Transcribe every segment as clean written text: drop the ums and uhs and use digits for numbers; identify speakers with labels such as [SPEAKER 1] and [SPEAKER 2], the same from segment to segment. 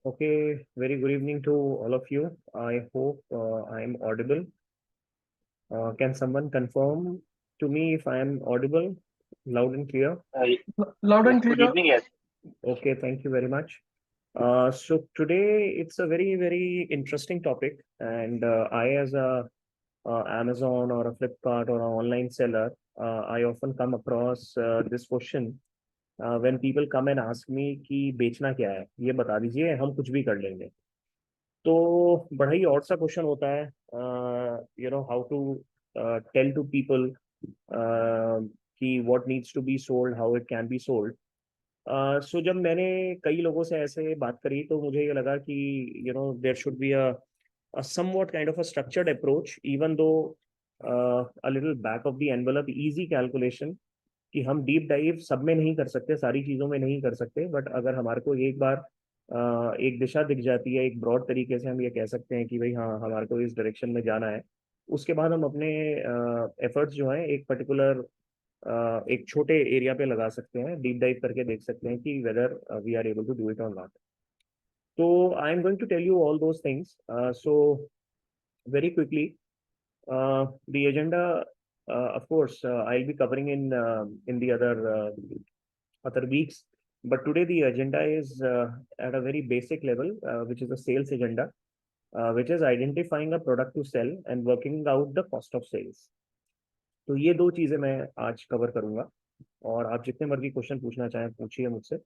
[SPEAKER 1] Okay, very good evening to all of you. I hope I am audible. Can someone confirm to me if I am audible, loud and clear?
[SPEAKER 2] Loud
[SPEAKER 3] Yes,
[SPEAKER 2] and
[SPEAKER 3] good
[SPEAKER 2] clear.
[SPEAKER 3] evening. Yes,
[SPEAKER 1] Okay, thank you very much. So today it's a very interesting topic, and I, as a Amazon or a Flipkart or an online seller, I often come across this question when people come and ask me कि बेचना क्या है, ये बता दीजिए, हम कुछ भी कर लेंगे। तो बड़ा ही और सा क्वेश्चन होता है, how to tell to people कि what needs to be sold, how it can be sold. So जब मैंने कई लोगों से ऐसे बात करी तो मुझे ये लगा कि there should be a somewhat kind of a structured approach, even though a little back of the envelope easy calculation, कि हम डीप डाइव सब में नहीं कर सकते, सारी चीज़ों में नहीं कर सकते, बट अगर हमारे को एक बार एक दिशा दिख जाती है, एक ब्रॉड तरीके से हम ये कह सकते हैं कि भाई हाँ, हमारे को इस डायरेक्शन में जाना है। उसके बाद हम अपने एफर्ट्स जो हैं एक पर्टिकुलर एक छोटे एरिया पे लगा सकते हैं, डीप डाइव करके देख सकते हैं कि whether we are able to do it और नॉट। तो I am going to tell you all those things. So very quickly, the agenda, of course, I'll be covering in the other weeks, but today the agenda is at a very basic level, which is a sales agenda, which is identifying a product to sell and working out the cost of sales. तो ये दो चीजें मैं आज cover करूंगा, और आप जितने मर्जी क्वेश्चन पूछना चाहें पूछिए मुझसे।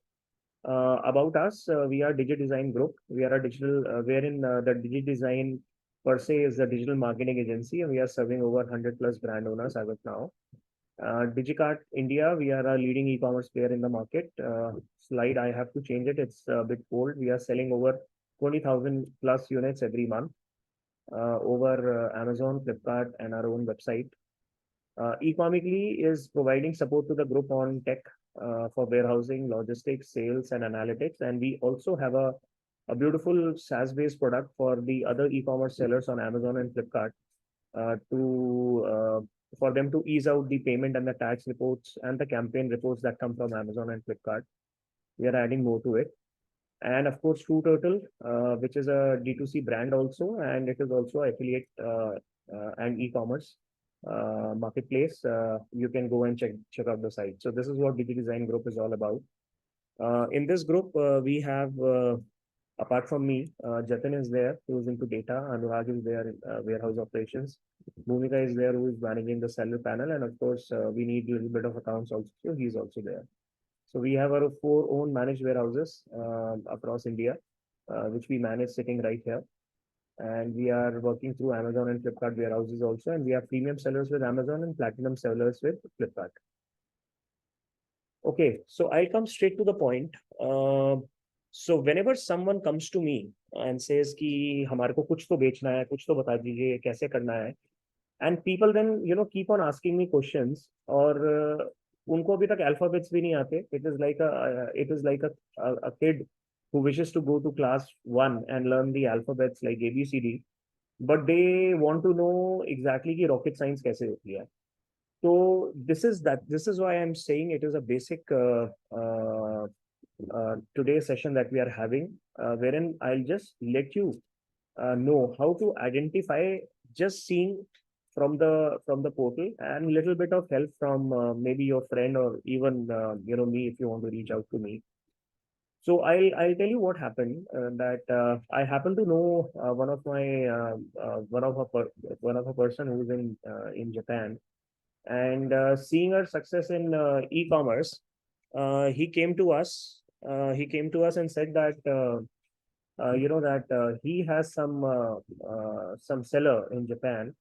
[SPEAKER 1] About us, we are Digit Design Group. We are a digital, wherein the Digit Design per se is a digital marketing agency, and we are serving over 100 plus brand owners as of now. Digicart India, we are a leading e-commerce player in the market. Slide, I have to change it. It's a bit old. We are selling over 20,000 plus units every month over Amazon, Flipkart, and our own website. Ecomically is providing support to the group on tech for warehousing, logistics, sales, and analytics. And we also have a beautiful SaaS-based product for the other e-commerce sellers on Amazon and Flipkart for them to ease out the payment and the tax reports and the campaign reports that come from Amazon and Flipkart. We are adding more to it. And of course, True Turtle, which is a D2C brand also, and it is also affiliate and e-commerce marketplace. You can go and check out the site. So this is what Digi Design Group is all about. In this group, we have apart from me, Jatin is there, who is into data. Anurag is there, in warehouse operations. Bhumika is there, who is managing the seller panel, and of course, we need a little bit of accounts also. So he's also there. So we have our 4 own managed warehouses across India, which we manage sitting right here. And we are working through Amazon and Flipkart warehouses also, and we have premium sellers with Amazon and platinum sellers with Flipkart. Okay, so I'll come straight to the point. So whenever someone comes to me and says कि हमारे को कुछ तो बेचना है, कुछ तो बता दीजिए कैसे करना है, and people then keep on asking me questions, और उनको अभी तक alphabets भी नहीं आते. It is like a kid who wishes to go to class 1 and learn the alphabets like ABCD, but they want to know exactly कि rocket science कैसे होती है. So this is why I'm saying it is a basic today's session that we are having, wherein I'll just let you know how to identify, just seeing from the portal, and little bit of help from maybe your friend, or even me, if you want to reach out to me. So I'll tell you what happened. That I happen to know one of a person who's in Japan, and seeing our success in e-commerce, he came to us. He came to us and said that he has some seller in Japan,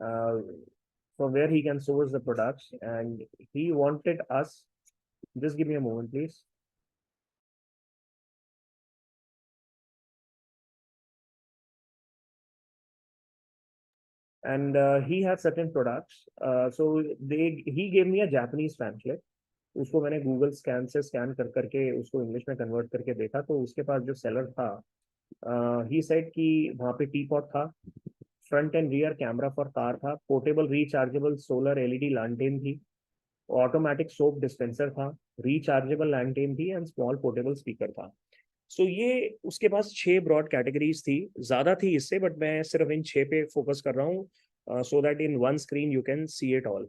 [SPEAKER 1] uh, from where he can source the products, and he wanted us. Just give me a moment, please. And he had certain products. So he gave me a Japanese pamphlet. उसको मैंने Google scan से scan कर करके उसको English में convert करके देखा, तो उसके पास जो सेलर था, ही सेड कि वहाँ पे टी पॉट था, front end rear camera for car था, पोर्टेबल रिचार्जेबल सोलर एलईडी लैंटेन थी, ऑटोमेटिक सोप डिस्पेंसर था, रिचार्जेबल लैंटेन थी, एंड स्मॉल पोर्टेबल स्पीकर था. सो ये उसके पास 6 ब्रॉड कैटेगरीज थी, ज्यादा थी इससे, बट मैं सिर्फ इन 6 पे फोकस कर रहा हूँ, so that in one screen you can see it all.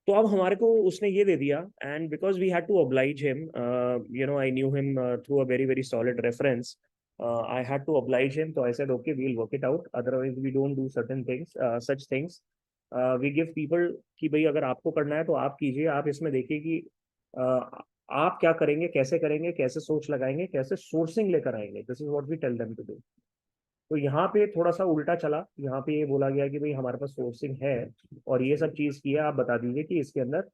[SPEAKER 1] तो अब हमारे को उसने ये दे दिया, and because we had to oblige him, I knew him through a very very solid reference. I had to oblige him, so I said okay, we'll work it out, otherwise we don't do certain things, such things. We give people कि भाई अगर आपको करना है तो आप कीजिए, आप इसमें देखिए कि आप क्या करेंगे, कैसे सोच लगाएंगे, कैसे सोर्सिंग लेकर आएंगे, this is what we tell them to do. तो यहाँ पे थोड़ा सा उल्टा चला, यहाँ पे ये बोला गया कि भाई हमारे पास सोर्सिंग है और ये सब चीज की है, आप बता दीजिए कि इसके अंदर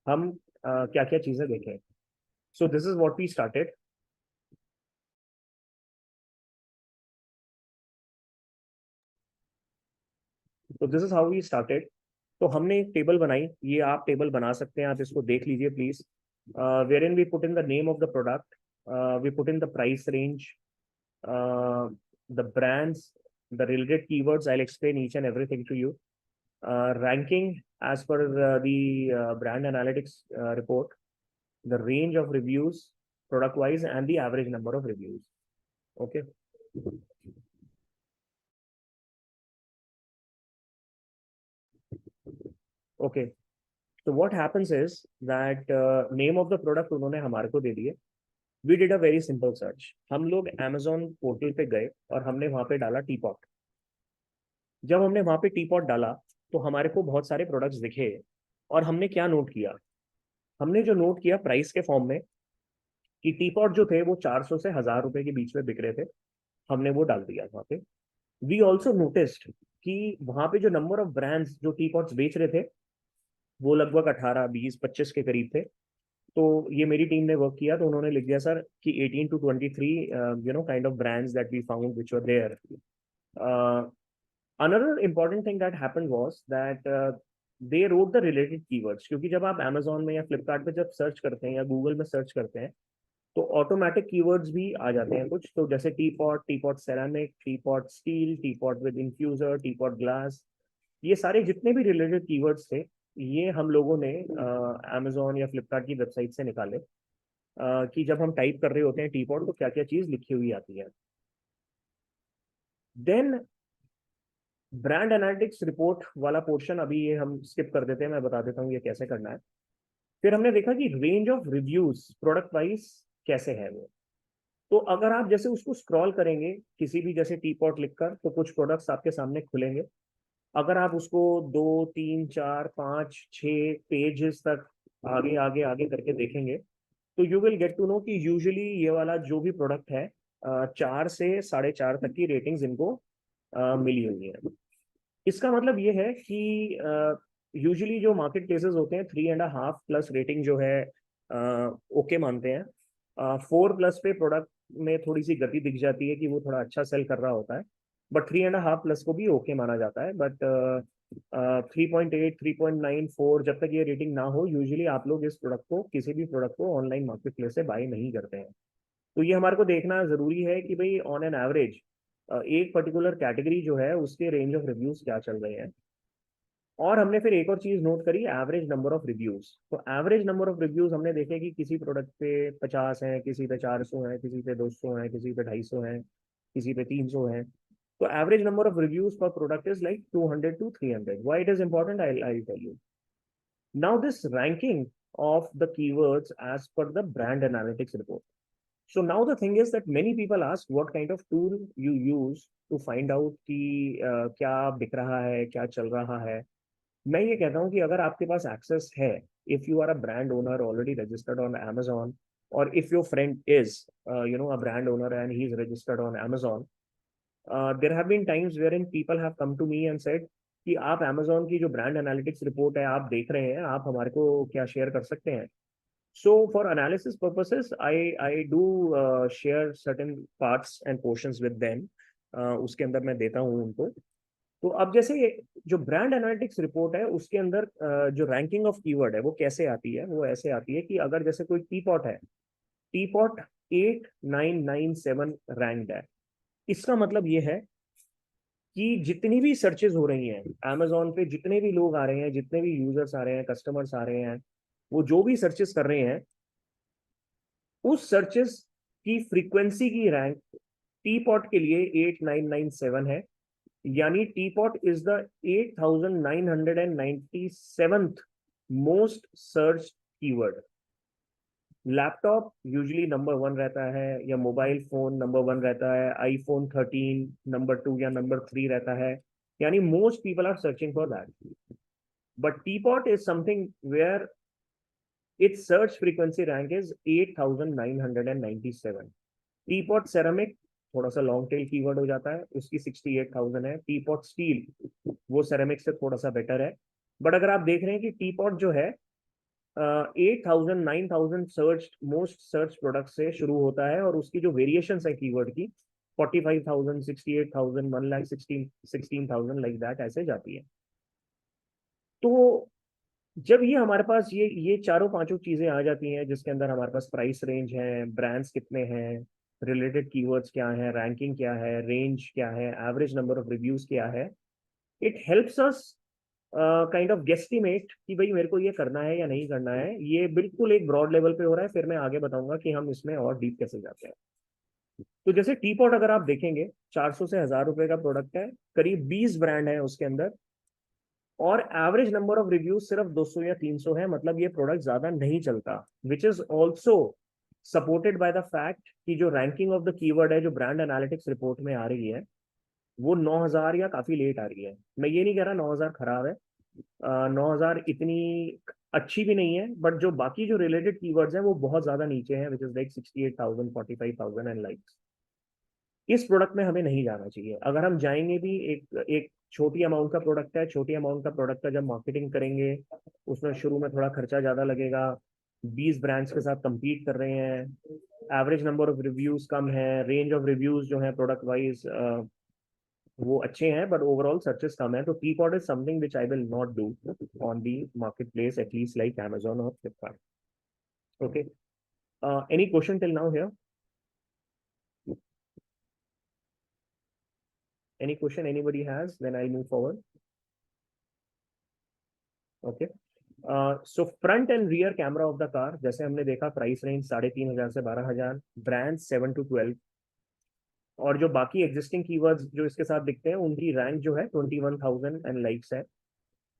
[SPEAKER 1] हम क्या क्या चीजें देखें। So this is what we started. तो this is how we started. तो हमने एक टेबल बनाई, ये आप टेबल बना सकते हैं, आप इसको देख लीजिए please. Wherein we put in the name of the product, we put in the price range, the brands, the related keywords, I'll explain each and everything to you. Ranking as per the brand analytics report, the range of reviews product wise, and the average number of reviews. Okay. Okay. So what happens is that name of the product उन्होंने हमारे को दे दिए। We did a very simple search. हम लोग Amazon portal पे गए और हमने वहां पे डाला टी पॉट। जब हमने वहां पे टी पॉट डाला तो हमारे को बहुत सारे प्रोडक्ट्स दिखे, और हमने क्या नोट किया, हमने जो नोट किया प्राइस के फॉर्म में कि टी पॉट जो थे वो 400 से 1000 रुपए के बीच में बिक रहे थे, हमने वो डाल दिया वहां पे। वी ऑल्सो नोटिस्ड कि वहां पे जो नंबर ऑफ ब्रांड्स जो टी पॉट्स बेच रहे थे वो लगभग 18, 20, 25 के करीब थे। तो ये मेरी टीम ने वर्क किया, तो उन्होंने लिख दिया सर कि 18 to 23 kind of brands that we found which were there. Another important thing that happened was that they wrote the related keywords, क्योंकि जब आप Amazon में या फ्लिपकार्ट पे जब सर्च करते हैं या गूगल में सर्च करते हैं तो ऑटोमेटिक कीवर्ड्स भी आ जाते हैं कुछ, तो जैसे tea pot ceramic, tea pot steel, tea pot with infuser, tea pot glass, ये सारे जितने भी रिलेटेड कीवर्ड्स थे ये हम लोगों ने Amazon या फ्लिपकार्ट की वेबसाइट से निकाले, कि जब हम टाइप कर रहे होते हैं टी पॉट तो क्या क्या चीज लिखी हुई आती है। देन ब्रांड एनालिटिक्स रिपोर्ट वाला पोर्शन अभी ये हम स्किप कर देते हैं, मैं बता देता हूँ ये कैसे करना है। फिर हमने देखा कि range of reviews product wise कैसे है वो। तो अगर आप जैसे उसको स्क्रॉल करेंगे किसी भी जैसे टी पॉट लिखकर, तो कुछ प्रोडक्ट्स आपके सामने खुलेंगे। अगर आप उसको 2, 3, 4, 5, 6 पेजेस तक आगे आगे आगे करके देखेंगे तो you will get to know कि यूजुअली ये वाला जो भी प्रोडक्ट है 4 से 4.5 तक की रेटिंग्स इनको मिली हुई है। इसका मतलब ये है कि यूजुअली जो मार्केट प्लेसेस होते हैं 3.5 प्लस रेटिंग जो है ओके मानते हैं। 4 प्लस पे प्रोडक्ट में थोड़ी सी गति दिख जाती है कि वो थोड़ा अच्छा सेल कर रहा होता है, बट 3.5 प्लस को भी ओके माना जाता है। बट 3.8, 3.9, 4 जब तक ये रेटिंग ना हो यूजुअली आप लोग इस प्रोडक्ट को, किसी भी प्रोडक्ट को ऑनलाइन मार्केट प्लेस से बाय नहीं करते हैं। तो ये हमारे को देखना जरूरी है कि भाई ऑन एन एवरेज एक पर्टिकुलर कैटेगरी जो है उसके रेंज ऑफ रिव्यूज क्या चल रहे हैं। और हमने फिर एक और चीज नोट करी, एवरेज नंबर ऑफ रिव्यूज। तो एवरेज नंबर ऑफ रिव्यूज हमने देखे कि किसी प्रोडक्ट पे 50 हैं, किसी पे 400 हैं, किसी पे 200 हैं, किसी पे 250 हैं, किसी पे 300 हैं। तो average number of reviews per product is like 200 to 300। Why it is important, I tell you. Now this ranking of the keywords as per the brand analytics report. So now the thing is that many people ask what kind of tool you use to find out कि क्या बिक रहा है, क्या चल रहा है। मैं ये कहता हूँ कि अगर आपके पास एक्सेस है, if you are a brand owner already registered on Amazon, और if your friend is a brand owner and he is registered on Amazon, there have been times wherein people have come to me and said कि आप Amazon की जो brand analytics report है आप देख रहे हैं, आप हमारे को क्या शेयर कर सकते हैं। So for analysis purposes, I do share certain parts and portions with them. उसके अंदर मैं देता हूँ उनको। तो अब जैसे जो ब्रांड एनालिटिक्स रिपोर्ट है उसके अंदर जो रैंकिंग ऑफ कीवर्ड है वो कैसे आती है, वो ऐसे आती है कि अगर जैसे कोई टी पॉट है, टी पॉट 8997 रैंक्ड है। इसका मतलब ये है कि जितनी भी सर्चेज हो रही हैं Amazon पे, जितने भी लोग आ रहे हैं, जितने भी यूजर्स आ रहे हैं, कस्टमर्स आ रहे हैं, वो जो भी सर्चेस कर रहे हैं उस सर्चेस की फ्रीक्वेंसी की रैंक टी पॉट के लिए 8997 है, यानी T pot is the 8997th most search keyword. Laptop usually number 1 रहता है, या मोबाइल फोन नंबर 1 रहता है, आईफोन 13 नंबर 2 या नंबर 3 रहता है, यानी most people are searching for that. But teapot is something where its search frequency rank is 8997। Teapot ceramic थोड़ा सा लॉन्ग टेल कीवर्ड हो जाता है, उसकी 68,000 है। टीपॉट स्टील वो सेरामिक से थोड़ा सा बेटर है। बट अगर आप देख रहे हैं कि टीपॉट जो है 8,000 9,000 सर्च मोस्ट सर्च प्रोडक्ट से शुरू होता है, और उसकी जो वेरिएशन है कीवर्ड की 45,000 68,000 1 लाख 16,000 लाइक दैट ऐसे जाती है। तो जब ये हमारे पास ये चारों पांचों चीजें आ जाती हैं, जिसके अंदर हमारे पास प्राइस रेंज है, ब्रांड्स कितने हैं, रिलेटेड कीवर्ड्स क्या है, रैंकिंग क्या है, रेंज क्या है, एवरेज नंबर ऑफ रिव्यूज क्या है, it helps us kind of guesstimate कि भाई मेरे को ये करना है या नहीं करना है। ये बिल्कुल एक ब्रॉड लेवल पे हो रहा है, फिर मैं आगे बताऊंगा कि हम इसमें और डीप कैसे जाते हैं। तो जैसे टीपॉट अगर आप देखेंगे 400 से 1,000 रुपए का प्रोडक्ट है, करीब 20 ब्रांड है उसके अंदर, और एवरेज नंबर ऑफ रिव्यूज सिर्फ 200 या 300 है, मतलब ये प्रोडक्ट ज्यादा नहीं चलता, which is also supported by the fact कि जो रैंकिंग ऑफ द कीवर्ड है जो ब्रांड एनालिटिक्स रिपोर्ट में आ रही है वो 9,000 या काफी लेट आ रही है। मैं ये नहीं कह रहा 9,000 खराब है, 9,000 इतनी अच्छी भी नहीं है, बट जो बाकी जो रिलेटेड कीवर्ड्स हैं वो बहुत ज्यादा नीचे हैं, विच इज लाइक 68,000 45,000 एंड लाइक्स। इस प्रोडक्ट में हमें नहीं जाना चाहिए। अगर हम जाएंगे भी, एक एक छोटी अमाउंट का प्रोडक्ट है, छोटी अमाउंट का प्रोडक्ट का जब मार्केटिंग करेंगे उसमें शुरू में थोड़ा खर्चा ज्यादा लगेगा, 20 ब्रांड्स के साथ compete कर रहे हैं, एवरेज नंबर ऑफ रिव्यूज कम है, रेंज ऑफ रिव्यूज जो है प्रोडक्ट वाइज वो अच्छे हैं, बट ओवरऑल सर्चेस कम है। तो teapot is something which I will not do on the market place, at least like Amazon और Flipkart. Okay, any question till now here? Any question anybody has? Then I'll move forward. Okay. So front end rear camera off the car, जैसे हमने देखा price range 3,500 से 12,000, brand 7 to 12, और जो बाकी existing keywords जो इसके साथ दिखते हैं उनकी रैंक जो है 21,000 एंड लाइक्स है।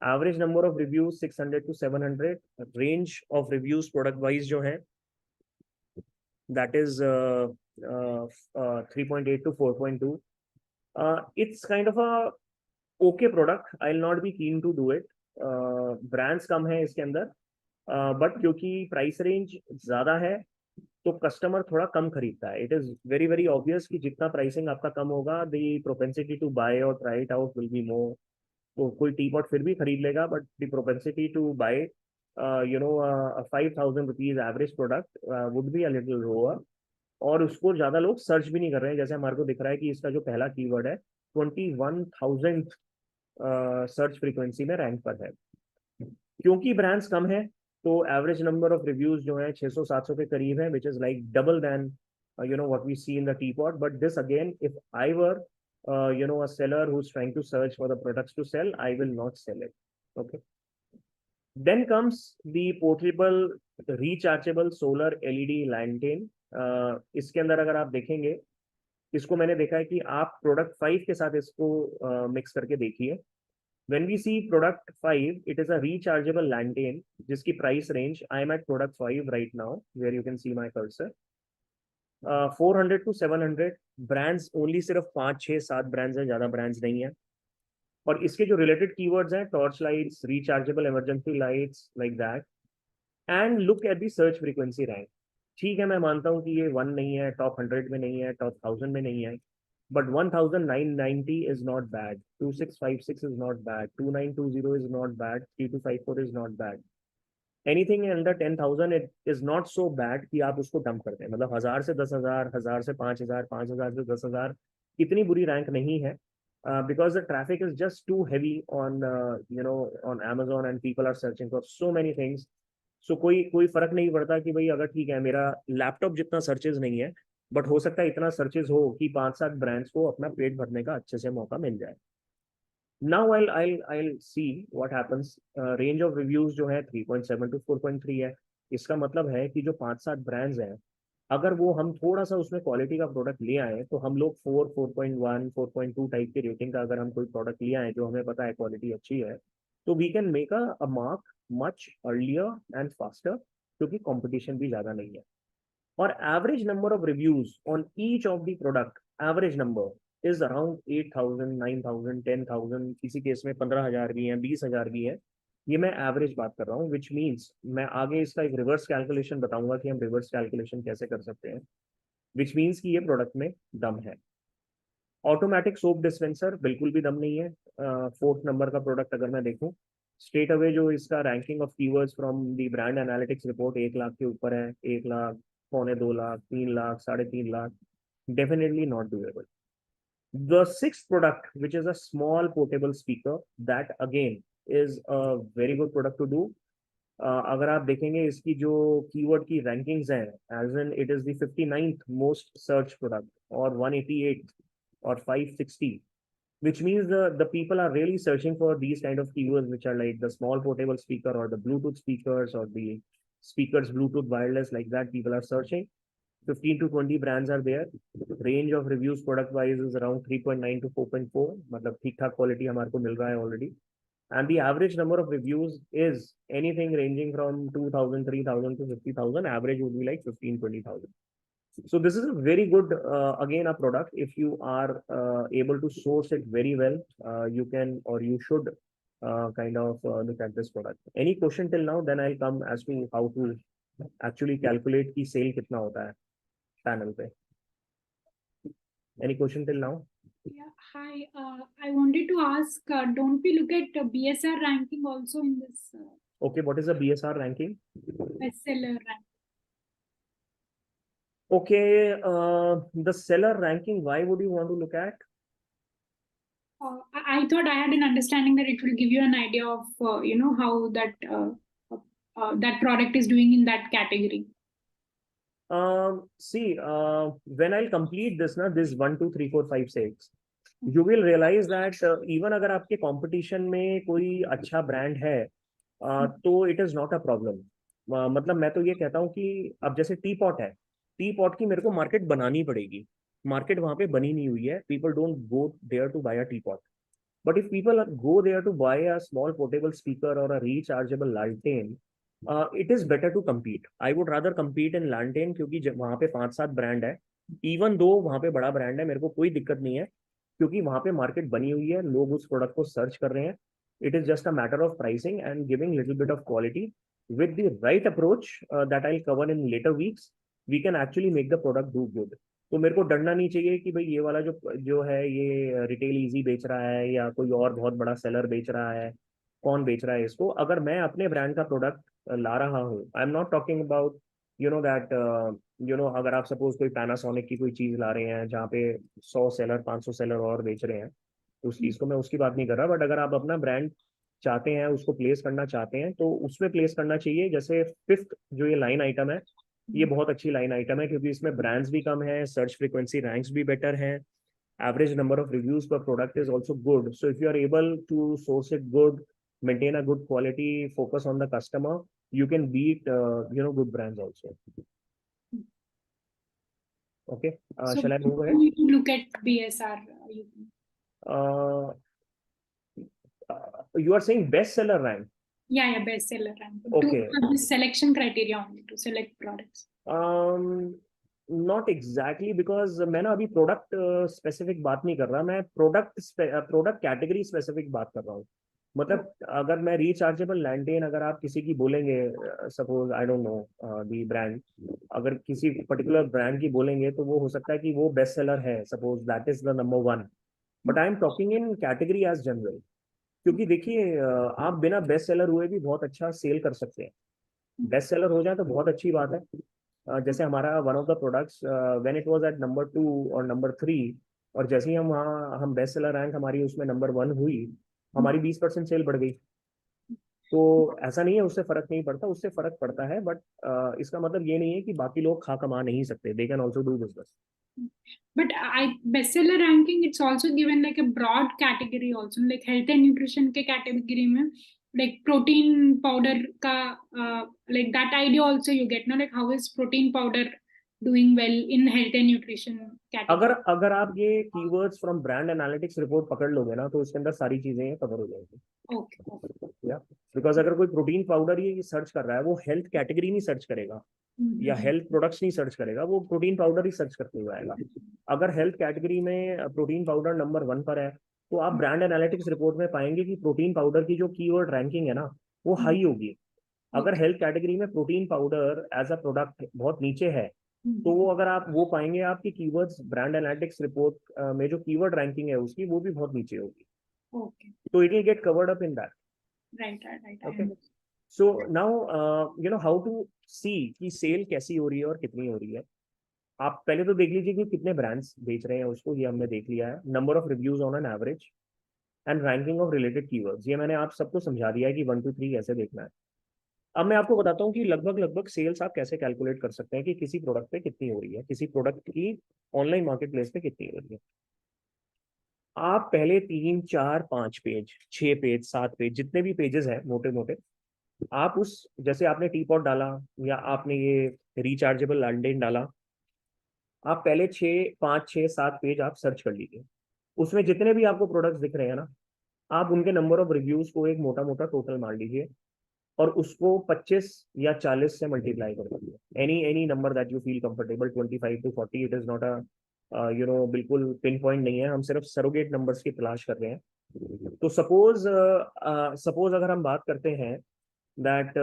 [SPEAKER 1] Average number of reviews 600 to 700, range of reviews product wise जो है that is 3.8 to 4.2। It's kind of a okay product, I will not be keen to do it. Brands कम है इसके अंदर, but क्योंकि price range ज्यादा है तो कस्टमर थोड़ा कम खरीदता है। It is very very obvious कि जितना प्राइसिंग आपका कम होगा, द प्रोपेंसिटी टू बाय और try it out will be more. तो कोई टी पॉट फिर भी खरीद लेगा, but the propensity to buy ₹5,000 average product would be a little lower, और उसको ज्यादा लोग सर्च भी नहीं कर रहे हैं। जैसे हमारे को दिख रहा है कि इसका जो पहला कीवर्ड है 21,000 सर्च फ्रीक्वेंसी में रैंक पर है। क्योंकि ब्रांड्स कम है तो एवरेज नंबर ऑफ रिव्यूज जो है 600-700 के करीब है, which is like double than what we see in the teapot. But this again, if I were a seller who's trying to search for the products to sell, I will not sell it. Okay. Then comes the portable rechargeable solar LED lantern. इसके अंदर अगर आप देखेंगे, इसको मैंने देखा है कि आप प्रोडक्ट 5 के साथ इसको मिक्स करके देखिए। When we see product 5, it is a rechargeable lantern जिसकी price range, I am at product 5 right now where you can see my cursor, 400 to 700, brands only सिर्फ 5 6 7 brands हैं, ज़्यादा brands नहीं है। और इसके जो related keywords हैं, torch lights, rechargeable emergency lights like that, and look at the search frequency rank। ठीक है, मैं मानता हूँ कि ये 1 नहीं है, टॉप 100 में नहीं है, टॉप 1000 में नहीं है, but 1990 is not bad, 2656 is not bad, 2920 is not bad, 3254 is not bad, anything under 10,000 it is not so bad कि आप उसको डंप करते हैं। मतलब 1,000 से 10,000, 1,000 से 5,000, 5,000 से 10,000 इतनी बुरी रैंक नहीं है, because the traffic is just too heavy on on Amazon and people are searching for so many things। सो कोई कोई फर्क नहीं पड़ता कि भाई अगर ठीक है मेरा लैपटॉप जितना सर्चेज नहीं है, बट हो सकता है इतना सर्चेज हो कि 5 7 ब्रांड्स को अपना पेट भरने का अच्छे से मौका मिल जाए। Now I'll see what happens. Range of reviews जो है 3.7 to 4.3 है। इसका मतलब है कि जो 5 7 ब्रांड्स हैं अगर वो हम थोड़ा सा उसमें क्वालिटी का प्रोडक्ट ले आए तो हम लोग 4.1 4.2 टाइप की रेटिंग का अगर हम कोई प्रोडक्ट ले आए जो हमें पता है क्वालिटी अच्छी है, तो we can make a mark much earlier and faster, क्योंकि कंपटीशन भी ज़्यादा नहीं है। और average number of reviews on each of the product, average number is around 8,000 9,000 10,000, किसी केस में 15,000 भी है, 20,000 भी है। ये मैं एवरेज बात कर रहा हूँ, विच मीन्स मैं आगे इसका एक रिवर्स कैलकुलेशन बताऊंगा कि हम रिवर्स कैलकुलेशन कैसे कर सकते हैं, विच मीन्स कि ये प्रोडक्ट में दम है। ऑटोमेटिक सोप डिस्पेंसर बिल्कुल भी दम नहीं है। फोर्थ नंबर का प्रोडक्ट अगर मैं देखूं, स्ट्रेट अवे जो इसका ranking of keywords from the brand analytics report 1 lakh के ऊपर है, 1 lakh, 2.25 lakh, 3 lakh, 3.5 lakh, definitely not doable. The sixth product, which is a small portable speaker, that again is a very good product to do. अगर आप देखेंगे इसकी जो कीवर्ड की रैंकिंग्स हैं, as an it is the 59th most search product, और 188 और 560, which means the people are really searching for these kind of keywords, which are like the small portable speaker or the Bluetooth speakers or the speakers Bluetooth wireless, like that people are searching. 15 to 20 brands are there. Range of reviews product wise is around 3.9 to 4.4, मतलब ठीक ठाक quality हमारे को मिल रहा है already. And the average number of reviews is anything ranging from 2,000 3,000 to 50,000. Average would be like 15 20,000. So this is a very good, again, a product. If you are able to source it very well, you can or you should kind of look at this product. Any question till now? Then I'll come as to how to actually calculate की sale कितना होता है panel पे. Any question till now?
[SPEAKER 2] Yeah, hi. I wanted to ask, don't we look at BSR ranking also in this
[SPEAKER 1] Okay, what is the BSR ranking?
[SPEAKER 2] bestseller rank?
[SPEAKER 1] Okay, the seller ranking, why would you want to look at?
[SPEAKER 2] I thought I had an understanding that it will give you an idea of, how that product is doing in that category.
[SPEAKER 1] See, when I'll complete this, this 1 2 3 4 5 6, you will realize that even अगर आपके competition में कोई अच्छा brand है, तो it is not a problem. मतलब मैं तो ये कहता हूँ कि अब जैसे टी पॉट है, टी पॉट की मेरे को मार्केट बनानी पड़ेगी, मार्केट वहां पे बनी नहीं हुई है, people don't go there to buy a teapot. But if people go there to buy a small portable speaker or a rechargeable lantern, it is better to compete. I would rather compete in lantern, क्योंकि वहां पे 5 7 brand है. Even though वहां पे बड़ा brand है, मेरे को कोई दिक्कत नहीं है, क्योंकि वहां पे मार्केट बनी हुई है, लोग उस प्रोडक्ट को सर्च कर रहे हैं. It is just a matter of pricing and giving little bit of quality with the right approach that I'll cover in later weeks. We can actually make the product do good. तो मेरे को डरना नहीं चाहिए कि भाई ये वाला जो जो है ये रिटेल इजी बेच रहा है या कोई और बहुत बड़ा सेलर बेच रहा है, कौन बेच रहा है इसको. अगर मैं अपने ब्रांड का प्रोडक्ट ला रहा हूँ, I am not talking about that अगर आप सपोज कोई पैनासोनिक की कोई चीज ला रहे हैं जहाँ पे 100 सेलर 500 सेलर और बेच रहे हैं, तो उस चीज को मैं उसकी बात नहीं कर रहा. बट अगर आप अपना ब्रांड चाहते हैं, उसको प्लेस करना चाहते हैं, तो उसमें प्लेस करना चाहिए. जैसे फिफ्थ जो ये लाइन आइटम है, ये बहुत अच्छी लाइन आइटम है, क्योंकि इसमें ब्रांड्स भी कम है, सर्च फ्रीक्वेंसी रैंक्स भी बेटर है, average number of reviews per product is also good. So if you are able to source it good, maintain a good quality, focus on the customer, you can beat good brands also. Okay,
[SPEAKER 2] So
[SPEAKER 1] shall I move ahead?
[SPEAKER 2] we need to look at BSR.
[SPEAKER 1] uh, you are saying bestseller rank?
[SPEAKER 2] Yeah, bestseller rank.
[SPEAKER 1] Okay.
[SPEAKER 2] To have this selection criteria only to select products.
[SPEAKER 1] Not exactly, because मैं ना अभी product specific बात नहीं कर रहा, मैं product category specific बात कर रहा हूँ. मतलब अगर मैं रिचार्जेबल लैंटेन अगर आप किसी की बोलेंगे, suppose I don't know the brand, अगर किसी पर्टिकुलर ब्रांड की बोलेंगे तो वो हो सकता है कि वो बेस्ट सेलर है, suppose that is the number 1. But I am talking in category as general, क्योंकि देखिए आप बिना बेस्ट सेलर हुए भी बहुत अच्छा सेल कर सकते हैं. बेस्ट सेलर हो जाए तो बहुत अच्छी बात है. जैसे हमारा one of the products when it was at number 2 और नंबर 3, और जैसे ही हम बेस्ट सेलर रैंक हमारी उसमें नंबर 1 हुई, हमारी 20% सेल बढ़ गई. तो ऐसा नहीं है उससे फर्क नहीं पड़ता, उससे फर्क पड़ता है, बट इसका मतलब ये नहीं है कि बाकी लोग खा कमा नहीं सकते. They can also do business.
[SPEAKER 2] But bestseller ranking, it's also given like a broad category also, like health and nutrition के category में, like protein powder का like that idea also you get, no, like how is protein powder doing well in health and nutrition
[SPEAKER 1] अगर
[SPEAKER 2] category?
[SPEAKER 1] अगर आप ये keywords from brand analytics report पकड़ लोगे ना, तो उसके अंदर सारी चीजें कवर हो जाएंगी।
[SPEAKER 2] Okay, okay.
[SPEAKER 1] या बिकॉज अगर कोई प्रोटीन पाउडर ये सर्च कर रहा है, वो हेल्थ कैटेगरी नहीं सर्च करेगा या
[SPEAKER 2] Mm-hmm.
[SPEAKER 1] हेल्थ प्रोडक्ट्स नहीं सर्च करेगा, वो प्रोटीन पाउडर ही सर्च करते हुए आएगा। अगर हेल्थ कैटेगरी में प्रोटीन पाउडर नंबर 1 पर है, तो आप ब्रांड एनालिटिक्स रिपोर्ट में पाएंगे कि प्रोटीन पाउडर की जो कीवर्ड रैंकिंग है ना, वो हाई होगी। अगर
[SPEAKER 2] Okay.
[SPEAKER 1] हेल्थ कैटेगरी में protein powder as a product बहुत नीचे है, तो
[SPEAKER 2] Mm-hmm.
[SPEAKER 1] वो अगर आप वो पाएंगे आपकी कीवर्ड्स ब्रांड एनालिटिक्स रिपोर्ट में जो कीवर्ड रैंकिंग है उसकी, वो भी बहुत नीचे होगी।
[SPEAKER 2] Okay.
[SPEAKER 1] तो it will get covered up in that.
[SPEAKER 2] Right, right, right. I
[SPEAKER 1] okay,
[SPEAKER 2] understand.
[SPEAKER 1] So now you know how to see कि सेल कैसी हो रही है और कितनी हो रही है। आप पहले तो देख लीजिए कि कितने ब्रांड्स बेच रहे हैं उसको, ये हमने देख लिया है। Number of reviews on an average and ranking of related keywords, ये मैंने आप सबको समझा दिया है कि 1 2 3 कैसे देखना है। अब मैं आपको बताता हूँ कि लगभग लगभग सेल्स आप कैसे कैलकुलेट कर सकते हैं कि किसी प्रोडक्ट पे कितनी हो रही है, किसी प्रोडक्ट की ऑनलाइन मार्केट प्लेस पे कितनी हो रही है। आप पहले 3 4 5 पेज, 6 पेज, 7 पेज, जितने भी पेजेस हैं मोटे मोटे, आप उस, जैसे आपने टी पॉट डाला या आपने ये रिचार्जेबल लैंडेन डाला, आप पहले 6 5 6 7 पेज आप सर्च कर लीजिए। उसमें जितने भी आपको प्रोडक्ट्स दिख रहे हैं ना, आप उनके नंबर ऑफ रिव्यूज को एक मोटा मोटा टोटल मान लीजिए और उसको 25 या 40 से मल्टीप्लाई कर दीजिए। Any any number that you feel comfortable, 25 to 40, it is not a बिल्कुल पिन पॉइंट नहीं है, हम सिर्फ सरोगेट नंबर्स की तलाश कर रहे हैं। तो सपोज अगर हम बात करते हैं दैट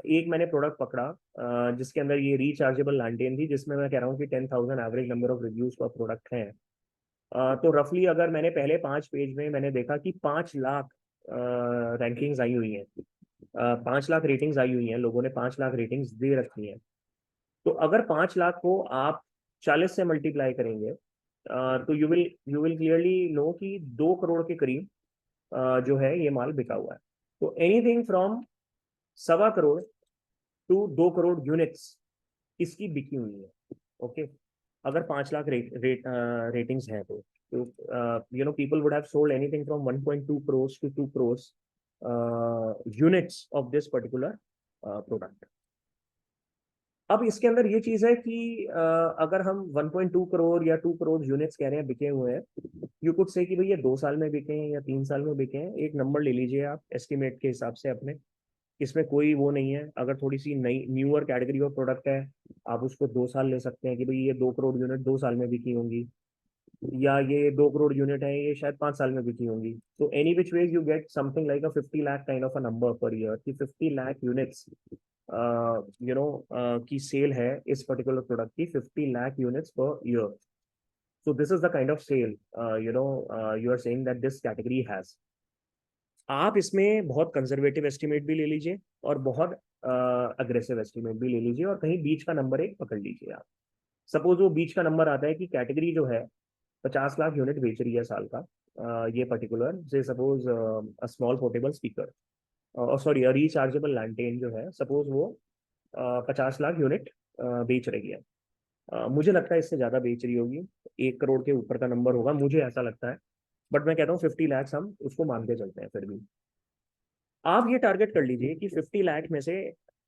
[SPEAKER 1] एक मैंने प्रोडक्ट पकड़ा जिसके अंदर ये रिचार्जेबल लैंटेन थी, जिसमें मैं कह रहा हूँ कि 10,000 एवरेज नंबर ऑफ रिव्यूज का प्रोडक्ट है। तो रफली अगर मैंने पहले 5 पेज में मैंने देखा कि 5 लाख रैंकिंग्स आई हुई हैं, 5 लाख रेटिंग्स आई हुई हैं, लोगों ने 5 लाख रेटिंग्स दे रखी हैं। तो अगर 5 लाख को आप 40 से मल्टीप्लाई करेंगे, तो यू विल क्लियरली नो कि 2 करोड़ के करीब जो है ये माल बिका हुआ है। तो anything from 1.25 crore to 2 crore units इसकी बिकी हुई है। ओके, अगर 5 लाख रेटिंग्स हैं तो people would have sold anything from 1.2 crore to 2 crore units of this particular product. अब इसके अंदर ये चीज है कि अगर हम 1.2 करोड़ या 2 करोड़ यूनिट्स कह रहे हैं बिके हुए हैं, यू कुड से कि भाई ये 2 साल में बिके हैं या 3 साल में बिके हैं। एक नंबर ले लीजिए आप एस्टिमेट के हिसाब से अपने, इसमें कोई वो नहीं है। अगर थोड़ी सी नई न्यूअर कैटेगरी ऑफ प्रोडक्ट है, आप उसको 2 साल ले सकते हैं कि भाई ये 2 करोड़ यूनिट 2 साल में बिकी होंगी, या ये 2 करोड़ यूनिट है ये शायद 5 साल में बिकी होंगी। तो any which ways you get something like a 50 lakh kind of a number per year, कि 50 लाख यूनिट्स की सेल है इस पर्टिकुलर प्रोडक्ट की, 50 lakh units per year. So this is the kind of sale you are saying that this category has. आप इसमें बहुत conservative estimate भी ले लीजिए और बहुत अग्रेसिव एस्टिमेट भी ले लीजिए, और कहीं बीच का नंबर एक पकड़ लीजिए आप। सपोज वो बीच का नंबर आता है कि कैटेगरी जो है 50 लाख यूनिट बेच रही है साल का, ये पर्टिकुलर से suppose a small portable speaker, और सॉरी रिचार्जेबल लैंटेन जो है, सपोज वो 50 लाख यूनिट बेच रही है। मुझे लगता है इससे ज्यादा बेच रही होगी, 1 करोड़ के ऊपर का नंबर होगा, मुझे ऐसा लगता है। बट मैं कहता हूँ 50 लाख हम उसको मान के चलते हैं फिर भी। आप ये टारगेट कर लीजिए कि 50 लाख में से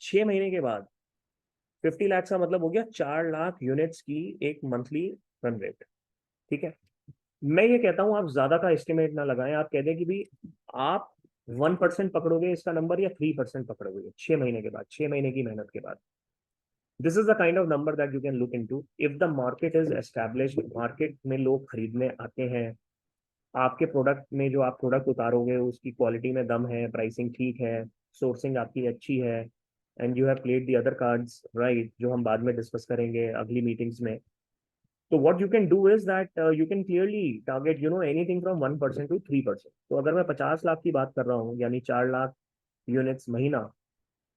[SPEAKER 1] 6 महीने के बाद, 50 लाख का मतलब हो गया 4 लाख यूनिट्स की एक मंथली रन रेट। ठीक है, मैं ये कहता हूं आप ज्यादा का एस्टिमेट ना लगाएं, आप कह दें कि भाई आप 1% पकड़ोगे इसका नंबर या 3% पकड़ोगे 6 महीने के बाद, 6 महीने की मेहनत के बाद। This is the kind of number that you can look into if the market is established, market में लोग खरीदने आते हैं, आपके प्रोडक्ट में जो आप प्रोडक्ट उतारोगे उसकी क्वालिटी में दम है, प्राइसिंग ठीक है, सोर्सिंग आपकी अच्छी है, and you have played the other cards right, जो हम बाद में डिस्कस करेंगे अगली मीटिंग्स में। तो what you can do is that you can clearly target anything from 1% to 3%। तो अगर मैं 50 लाख की बात कर रहा हूँ यानी 4 लाख यूनिट्स महीना,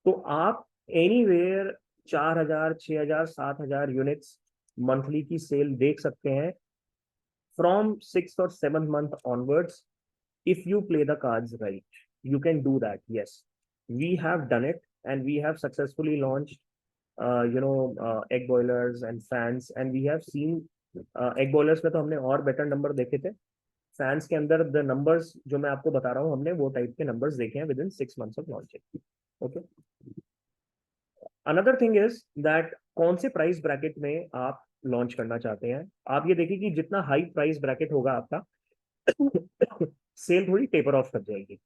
[SPEAKER 1] तो आप एनी वेयर 4,000 6,000 7,000 यूनिट्स मंथली की सेल देख सकते हैं from 6th or 7th month onwards, if you play the cards right. You can do that, yes. We have done it and we have successfully launched egg boilers and fans, and we have seen egg boilers में तो हमने और better number देखे थे। Fans के अंदर the numbers जो मैं आपको बता रहा हूँ, हमने वो टाइप के नंबर्स देखे हैं with in 6 months of launching. Okay, another thing is that कौन से प्राइस ब्रैकेट में आप लॉन्च करना चाहते हैं। आप ये देखिए कि जितना हाई प्राइस ब्रैकेट होगा आपका सेल थोड़ी टेपर ऑफ कर जाएगी।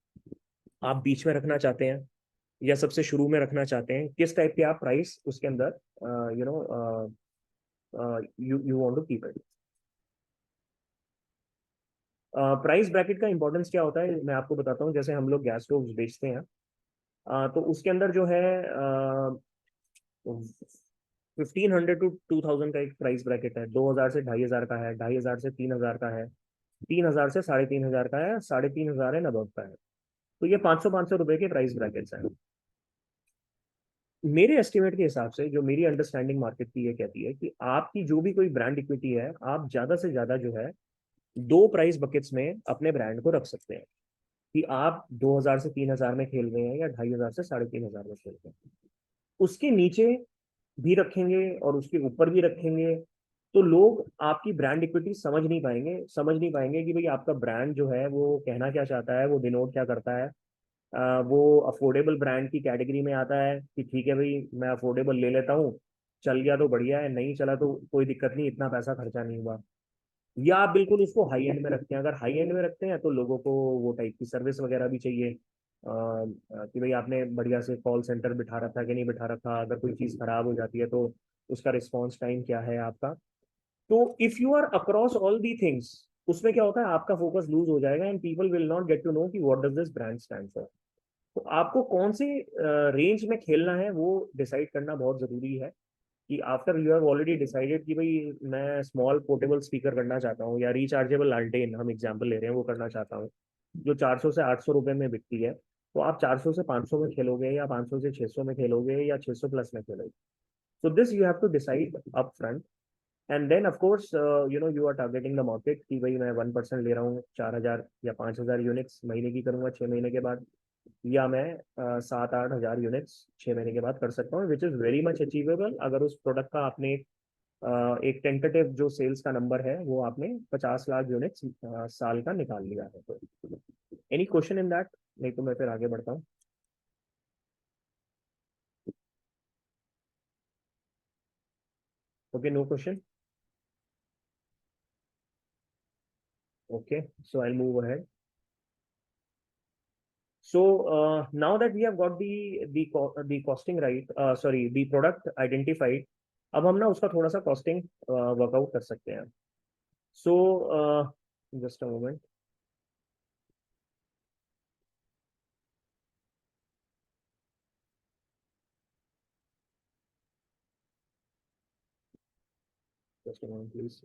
[SPEAKER 1] आप बीच में रखना चाहते हैं या सबसे शुरू में रखना चाहते हैं, किस टाइप के आप प्राइस उसके अंदर you know you want to keep it. Price bracket का इंपॉर्टेंस क्या होता है मैं आपको बताता हूँ। जैसे हम लोग गैस स्टोव्स बेचते हैं, तो उसके अंदर जो है 1500 to 2000 का एक प्राइस ब्रैकेट है, 2000 से 2500 का है, 2500 से 3000 का है, 3000 से 3500 का है, 3500 है, नब्बे का है। तो ये 500 रुपए के प्राइस ब्रैकेट्स हैं। मेरे एस्टिमेट के हिसाब से जो मेरी अंडरस्टैंडिंग मार्केट की ये कहती है कि आपकी जो भी कोई ब्रांड इक्विटी है, आप ज्यादा से ज्यादा जो है दो प्राइस बकेट्स में अपने ब्रांड को रख सकते हैं। कि आप 2000 से 3000 में खेल रहे हैं या 2500 से 3500 में खेल रहे हैं, उसके नीचे भी रखेंगे और उसके ऊपर भी रखेंगे, तो लोग आपकी ब्रांड इक्विटी समझ नहीं पाएंगे कि भाई आपका ब्रांड जो है वो कहना क्या चाहता है, वो डिनोट क्या करता है। वो अफोर्डेबल ब्रांड की कैटेगरी में आता है कि ठीक है भाई मैं अफोर्डेबल ले लेता हूँ, चल गया तो बढ़िया है, नहीं चला तो कोई दिक्कत नहीं, इतना पैसा खर्चा नहीं हुआ। या आप बिल्कुल उसको हाई एंड में रखते हैं। अगर हाई एंड में रखते हैं तो लोगों को वो टाइप की सर्विस वगैरह भी चाहिए, कि भाई आपने बढ़िया से कॉल सेंटर बिठा रखा है कि नहीं बिठा रखा, अगर कोई चीज़ खराब हो जाती है तो उसका रिस्पॉन्स टाइम क्या है आपका। तो if you are across all the things, उसमें क्या होता है आपका फोकस लूज हो जाएगा and people will not get to know कि what does this brand stand for. तो आपको कौन से रेंज में खेलना है वो डिसाइड करना बहुत जरूरी है। कि after you have already decided कि भाई मैं स्मॉल पोर्टेबल स्पीकर करना चाहता हूँ या रिचार्जेबल लालटेन, हम एग्जांपल ले रहे हैं, वो करना चाहता हूँ जो 400 से 800 रुपए में बिकती है, तो आप 400 से 500 में खेलोगे या 500 से 600 में खेलोगे या 600 प्लस में खेलोगे। So this you have to decide up front. And then of course you are targeting the market कि भाई मैं 1% ले रहा हूँ, 4000 या 5000 यूनिट्स महीने की करूंगा 6 महीने के बाद, या मैं 7-8 हजार यूनिट्स 6 महीने के बाद कर सकता हूँ, which is very much achievable अगर उस प्रोडक्ट का आपने एक टेंटेटिव जो सेल्स का नंबर है वो आपने 50 लाख यूनिट्स साल का निकाल लिया है तो। एनी क्वेश्चन इन दैट, नहीं तो मैं फिर आगे बढ़ता हूँ। Okay, no question. Okay, so I move ahead. So now that we have got the costing right, sorry, the product identified, अब हम ना उसका थोड़ा सा कॉस्टिंग वर्कआउट कर सकते हैं। So just a moment. Just a moment please.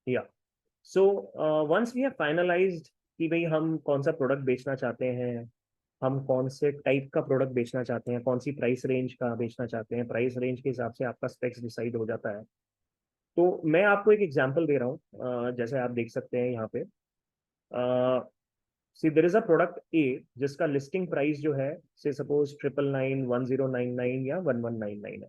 [SPEAKER 1] या so once we have finalised कि भाई हम कौन सा प्रोडक्ट बेचना चाहते हैं, हम कौन से टाइप का प्रोडक्ट बेचना चाहते हैं, कौन सी प्राइस रेंज का बेचना चाहते हैं, प्राइस रेंज के हिसाब से आपका स्पेक्स डिसाइड हो जाता है। तो मैं आपको एक एग्जांपल दे रहा हूँ, जैसे आप देख सकते हैं यहाँ पे। सी देर इज अ प्रोडक्ट ए जिसका लिस्टिंग प्राइस जो है से सपोज 999, 1099 या 1199 है।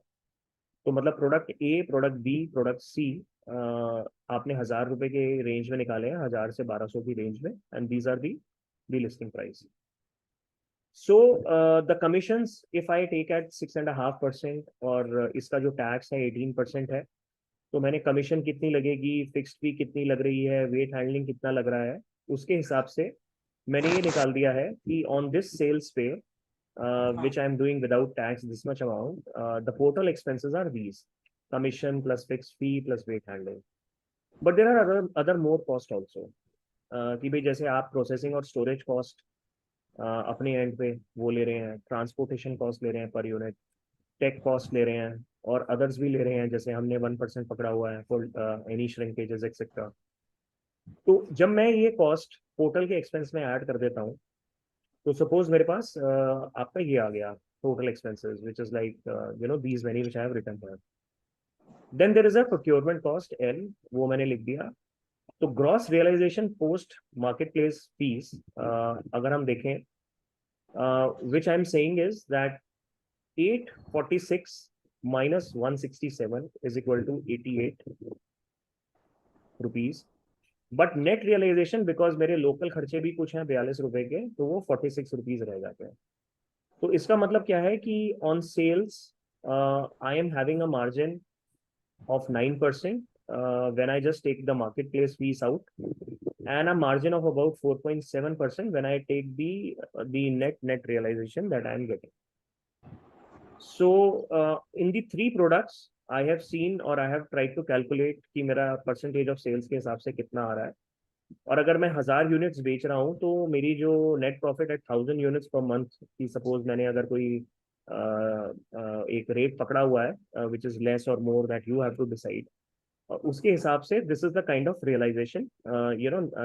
[SPEAKER 1] तो मतलब product A, product B, product C आपने 1000 रुपए के रेंज में निकाले हैं, 1000 से 1200 की रेंज में, and these are the listing price. So the commissions if I take at 6.5%, और इसका जो टैक्स है 18% है। तो मैंने कमीशन कितनी लगेगी, फिक्स्ड फी कितनी लग रही है, वेट हैंडलिंग कितना लग रहा है, उसके हिसाब से मैंने ये निकाल दिया है कि ऑन दिस सेल्स पे which I am doing without tax this much amount, the total expenses are these: commission plus fixed fee plus weight handling. But there are other more cost also, कि भाई जैसे आप processing और storage cost अपने and पे वो ले रहे हैं, ट्रांसपोर्टेशन कॉस्ट ले रहे हैं पर यूनिट, टेक कॉस्ट ले रहे हैं, और अदर्स भी ले रहे हैं, जैसे हमने 1% पकड़ा हुआ है फॉर एनी श्रिंकेजेस एक्सेट्रा। तो जब मैं ये कॉस्ट टोटल के एक्सपेंस में ऐड कर देता हूँ, तो सपोज मेरे पास आपका ये आ गया total expenses which is like these many which I have written here. Then there is a procurement cost L, वो मैंने लिख दिया। तो gross realisation post market place fees अगर हम देखें, which I am saying is that 846 minus 167 is equal to 88 rupees. But net realisation because मेरे local खर्चे भी कुछ हैं 42 रुपए के, तो वो 46 रुपीज रह जाते हैं। तो इसका मतलब क्या है कि on sales I am having a margin of 9% when I just take the marketplace fees out, and a margin of about 4.7% when I take the net realization that I am getting. So in the three products I have seen or I have tried to calculate कि मेरा percentage of sales के हिसाब से कितना आ रहा है, और अगर मैं 1000 यूनिट्स बेच रहा हूँ तो मेरी जो नेट प्रॉफिट है 1000 यूनिट्स पर मंथ की, सपोज मैंने अगर कोई एक रेट पकड़ा हुआ है विच इज लेस और more that you have to decide, उसके हिसाब से this is the kind of realisation,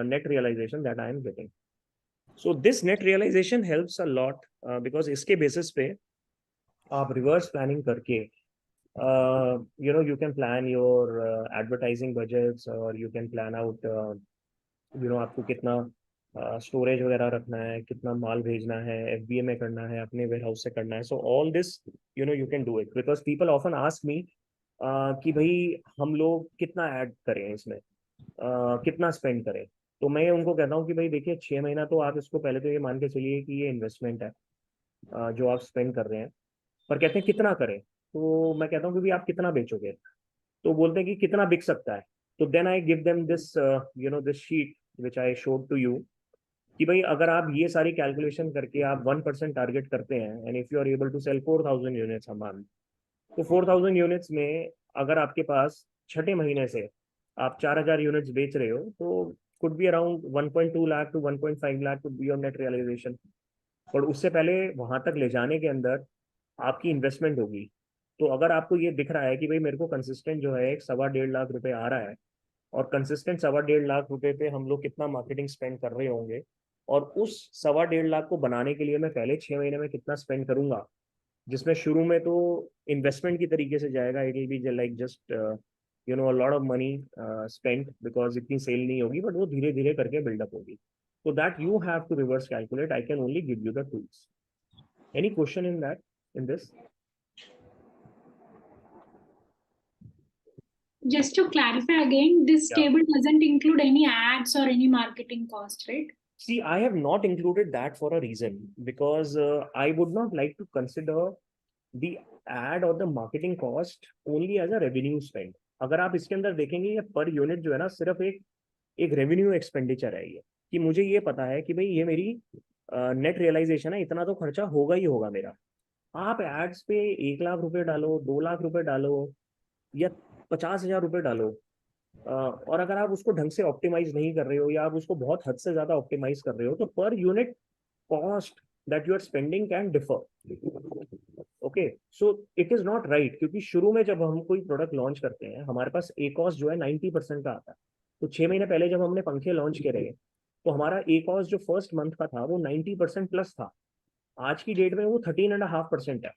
[SPEAKER 1] net realisation that I am getting. So this net realisation helps a lot because इसके बेसिस पे आप रिवर्स प्लानिंग करके you can plan your advertising budgets, or you can plan out आपको कितना storage वगैरह रखना है, कितना माल भेजना है, एफबीए में करना है, अपने वेयर हाउस से करना है. So all this you can do it because people often ask me कि भाई हम लोग कितना ऐड करें इसमें, कितना स्पेंड करें. तो मैं उनको कहता हूँ कि भाई देखिए 6 महीना तो आप इसको पहले तो ये मान के चलिए कि ये इन्वेस्टमेंट है जो आप स्पेंड कर रहे हैं. पर कहते हैं कितना करें, तो मैं कहता हूँ कि भाई आप कितना बेचोगे. तो बोलते हैं कि कितना बिक सकता है. तो then I give them this this sheet which I showed to you कि भाई अगर आप ये सारी कैलकुलेशन करके आप 1% टारगेट करते हैं, and if you are able to sell 4000 units a month, तो 4000 यूनिट्स में अगर आपके पास छठे महीने से आप 4000 यूनिट्स बेच रहे हो, तो could be around 1.2 lakh to 1.5 lakh could be your net realisation. और उससे पहले वहां तक ले जाने के अंदर आपकी इन्वेस्टमेंट होगी. तो अगर आपको ये दिख रहा है कि भाई मेरे को कंसिस्टेंट जो है एक 1.25 लाख रुपए आ रहा है, और कंसिस्टेंट 1.25 लाख रुपए पे हम लोग कितना मार्केटिंग स्पेंड कर रहे होंगे, और उस 1.25 लाख को बनाने के लिए मैं पहले 6 महीने में कितना स्पेंड करूंगा, जिसमें शुरू में तो इन्वेस्टमेंट की तरीके से जाएगा, it will be like just a lot of money spent because इतनी सेल नहीं होगी, बट वो धीरे धीरे करके बिल्डअप होगी. So that you have to reverse calculate. I can only give you the tools. Any question in that, in this?
[SPEAKER 2] Just to clarify again, this
[SPEAKER 1] Yeah.
[SPEAKER 2] table doesn't include any ads or any marketing cost, right?
[SPEAKER 1] See, I have not included that for a reason, because I would not like to consider the ad or the marketing cost only as a revenue spend. अगर आप इसके अंदर देखेंगे ये per unit जो है ना, सिर्फ एक रेवेन्यू एक्सपेंडिचर है ये, कि मुझे ये पता है कि भाई ये मेरी नेट रियलाइजेशन है, इतना तो खर्चा होगा ही होगा मेरा. आप एड्स पे 1 लाख रुपए डालो, 2 लाख रुपए डालो, या 50,000 रुपए डालो, और अगर आप उसको ढंग से ऑप्टिमाइज नहीं कर रहे हो, या आप उसको बहुत हद से ज्यादा ऑप्टिमाइज कर रहे हो, तो पर unit cost that you are spending can differ. Okay, so it is not right, क्योंकि शुरू में जब हम कोई प्रोडक्ट लॉन्च करते हैं हमारे पास ए कॉस्ट जो है 90% का आता है. तो 6 महीने पहले जब हमने पंखे लॉन्च करे, तो हमारा ए कॉस्ट जो फर्स्ट मंथ का था वो 90% प्लस था. आज की डेट में वो 13.5% है.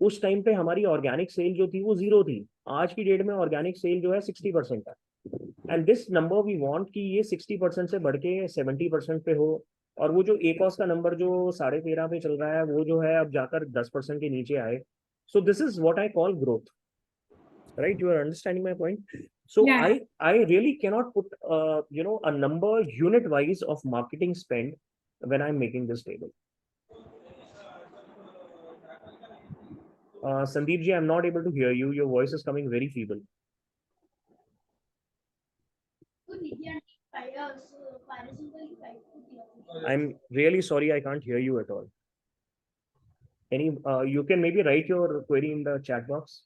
[SPEAKER 1] उस टाइम पे हमारी ऑर्गेनिक सेल जो थी वो 0 थी. आज की डेट में ऑर्गेनिक सेल जो है 60% है. And this number we want कि ये 60% से बढ़ के 70% पे हो, और वो जो ए कॉस्ट का नंबर जो 13.5 पे चल रहा है वो जो है अब जाकर 10% के नीचे आए. सो this is what I call growth. Right, you are understanding my point. So
[SPEAKER 2] Yeah.
[SPEAKER 1] I really cannot put a number unit wise of marketing spend when I'm making this table. Sandeep ji, I'm not able to hear you. Your voice is coming very feeble. I'm really sorry, I can't hear you at all. You can maybe write your query in the chat box.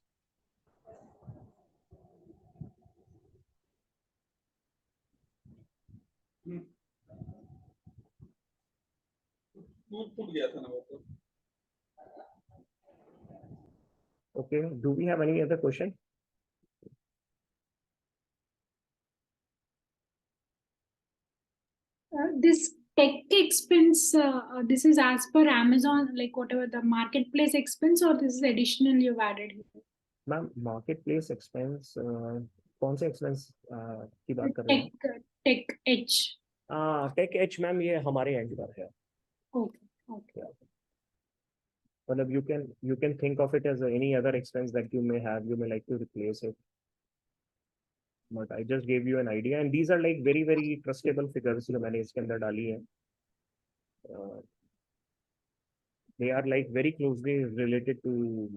[SPEAKER 1] Okay, do we have any other question?
[SPEAKER 2] This tech expense, this is as per Amazon, like whatever the marketplace expense, or this is additional you've added here?
[SPEAKER 1] Ma'am, marketplace expense, कौन से expense की बात कर रहे हैं?
[SPEAKER 2] Tech edge.
[SPEAKER 1] Tech edge ma'am ये हमारे and पर है.
[SPEAKER 2] Okay. Okay.
[SPEAKER 1] मतलब you can think of it as any other expense that you may like to replace it. But I just gave you an idea, and these are like very very trustable figures जो मैंने इसके अंदर डाली है. They are like very closely related to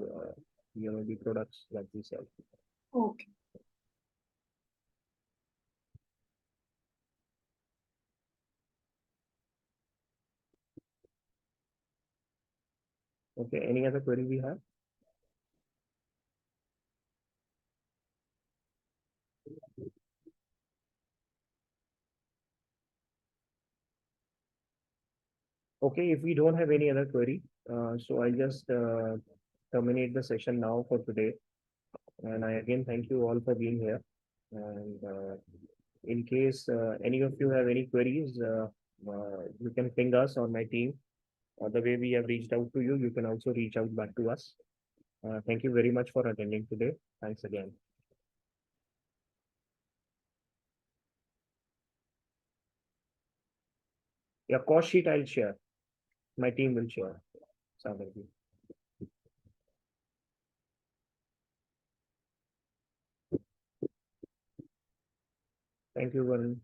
[SPEAKER 1] the products that we sell.
[SPEAKER 2] Okay.
[SPEAKER 1] Okay, any other query we have? Okay, if we don't have any other query, so I'll just terminate the session now for today. And I again thank you all for being here. And in case any of you have any queries, you can ping us on my team. The way we have reached out to you, you can also reach out back to us. Thank you very much for attending today. Thanks again. Yeah, cost sheet I'll share. My team will share. Sagarji. Thank you, Varun.